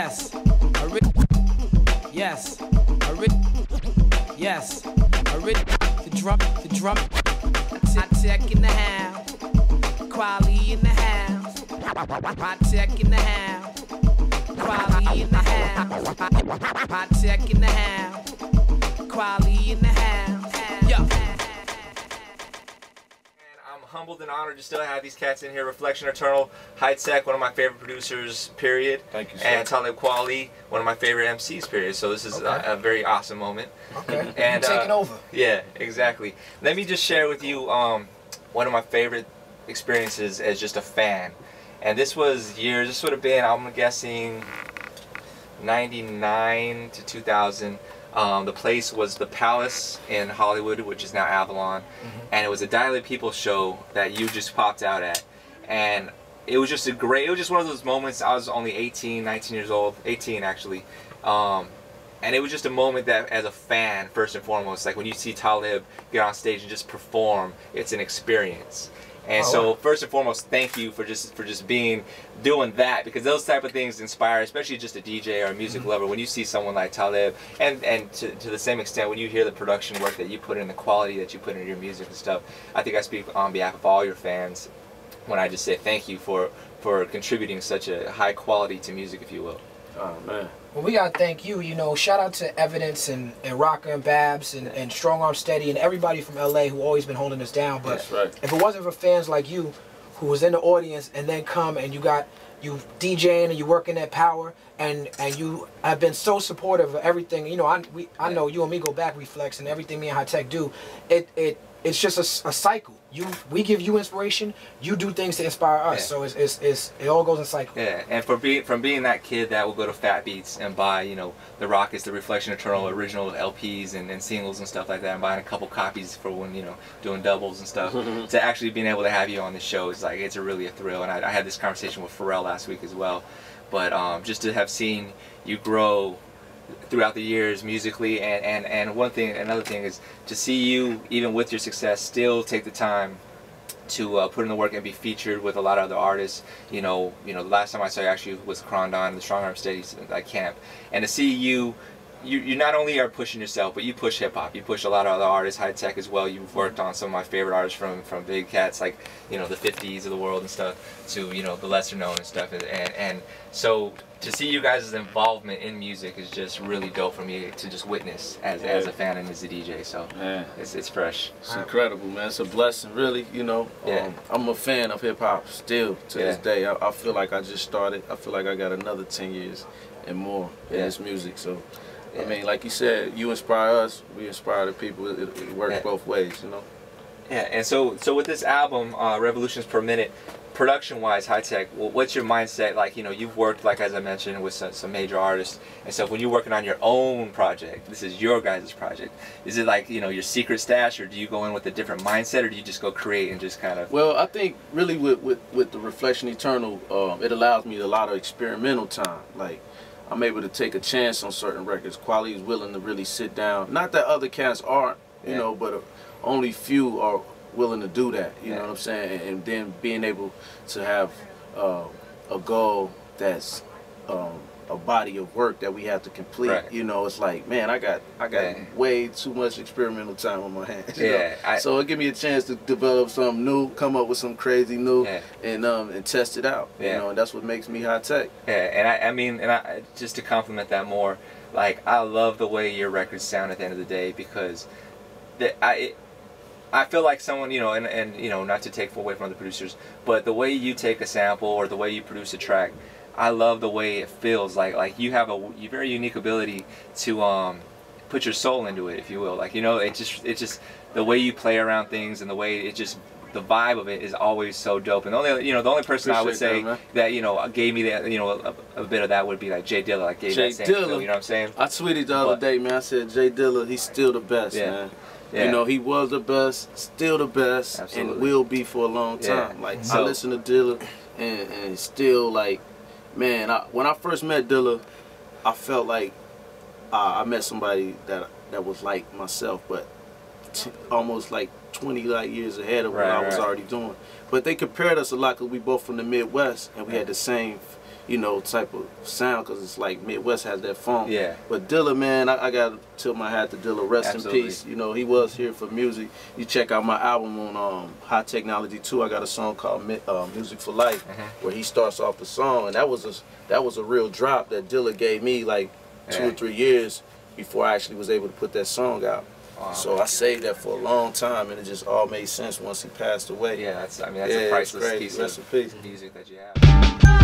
Yes. Yes. Yes. The drum. Hi-Tek in the house. Kweli in the house. Hi-Tek in the house. Kweli in the house. Hi-Tek in the house. Kweli in the house. Yo. I'm humbled and honored to still have these cats in here. Reflection Eternal, Hi-Tek, one of my favorite producers, period. Thank you, sir. And Talib Kweli, one of my favorite MCs, period. So this is a very awesome moment. Okay. And taking over. Yeah, exactly. Let me just share with you one of my favorite experiences as just a fan. And this was years, this would have been, I'm guessing, 99 to 2000. The place was the Palace in Hollywood, which is now Avalon, and it was a Dilated People show that you just popped out at, and it was just it was just one of those moments. I was only 18, 19 years old, 18 actually, and it was just a moment that, as a fan, first and foremost, like when you see Talib get on stage and just perform, it's an experience. And so, first and foremost, thank you for just doing that, because those type of things inspire, especially just a DJ or a music lover. When you see someone like Talib, and to the same extent, when you hear the production work that you put in, the quality that you put in your music and stuff, I think I speak on behalf of all your fans when I just say thank you for contributing such a high quality to music, if you will. Oh man. Well, we gotta thank you. You know, shout out to Evidence and Rocker and Babs and Strong Arm Steady and everybody from LA who always been holding us down. But that's right. If it wasn't for fans like you, who was in the audience and then come and you DJing and you working at Power and you have been so supportive of everything. You know, I know you and me go back, Reflex, and everything me and Hi-Tek do. It's just a cycle. We give you inspiration. You do things to inspire us. Yeah. So it all goes in cycle. Yeah, and from being that kid that will go to Fat Beats and buy, you know, the Rockets, the Reflection Eternal original LPs and singles and stuff like that, and buying a couple copies for when, you know, doing doubles and stuff, to actually being able to have you on the show is like, it's really a thrill. And I had this conversation with Pharrell last week as well. But just to have seen you grow throughout the years musically, and another thing is to see you, even with your success, still take the time to put in the work and be featured with a lot of other artists. You know, the last time I saw you actually was Crondon, the Strong Arm Steady camp, and to see you not only are pushing yourself, but you push hip hop. You push a lot of other artists, Hi-Tek as well. You've worked on some of my favorite artists from big cats like, you know, the 50s of the world and stuff, to, you know, the lesser known and stuff. And so to see you guys' involvement in music is just really dope for me to just witness as a fan and as a DJ. So it's fresh. It's incredible, man. It's a blessing, really. You know, I'm a fan of hip hop still to this day. I feel like I just started. I feel like I got another 10 years and more in this music. So. I mean, like you said, you inspire us, we inspire the people. It works both ways, you know? Yeah, and so with this album, Revolutions Per Minute, production-wise, Hi-Tek, what's your mindset? Like, you know, you've worked, like as I mentioned, with some major artists, and so when you're working on your own project, this is your guys' project, is it like, you know, your secret stash, or do you go in with a different mindset, or do you just go create and just kind of... Well, I think really with the Reflection Eternal, it allows me a lot of experimental time. Like, I'm able to take a chance on certain records. Kweli is willing to really sit down. Not that other cats aren't, you know, but only few are willing to do that. You know what I'm saying? And then being able to have a goal that's a body of work that we have to complete. Right. You know, it's like, man, I got way too much experimental time on my hands. You know? So it give me a chance to develop something new, come up with some crazy new, and test it out. You know, and that's what makes me Hi-Tek. Yeah, and I mean, just to compliment that more, like, I love the way your records sound at the end of the day, because I feel like someone, you know, and you know, not to take away from other producers, but the way you take a sample or the way you produce a track, I love the way it feels. Like you have a very unique ability to put your soul into it, if you will. Like, you know, it's just the way you play around things, and the way the vibe of it is always so dope. And the only person I would say that, you know, gave me that, you know, a bit of that would be like J-Dilla. Like, gave that same feel, you know what I'm saying? I tweeted the other day, man. I said J-Dilla, he's still the best, man. Yeah. You know, he was the best, still the best, and will be for a long time. Like, I listen to Dilla, and still, like, man, when I first met Dilla, I felt like I met somebody that was like myself, but almost like 20 light years ahead of what I was already doing. But they compared us a lot because we both from the Midwest, and we had the same you know, type of sound, because it's like Midwest has that funk. Yeah. But Dilla, man, I got to tip my hat to Dilla. Rest Absolutely. in peace. You know, he was here for music. You check out my album on High Technology 2. I got a song called Music for Life, where he starts off the song, and that was a real drop that Dilla gave me like 2 or 3 years before I actually was able to put that song out. Wow. So I saved that for a long time, and it just all made sense once he passed away. Yeah, that's a priceless piece of music that you have.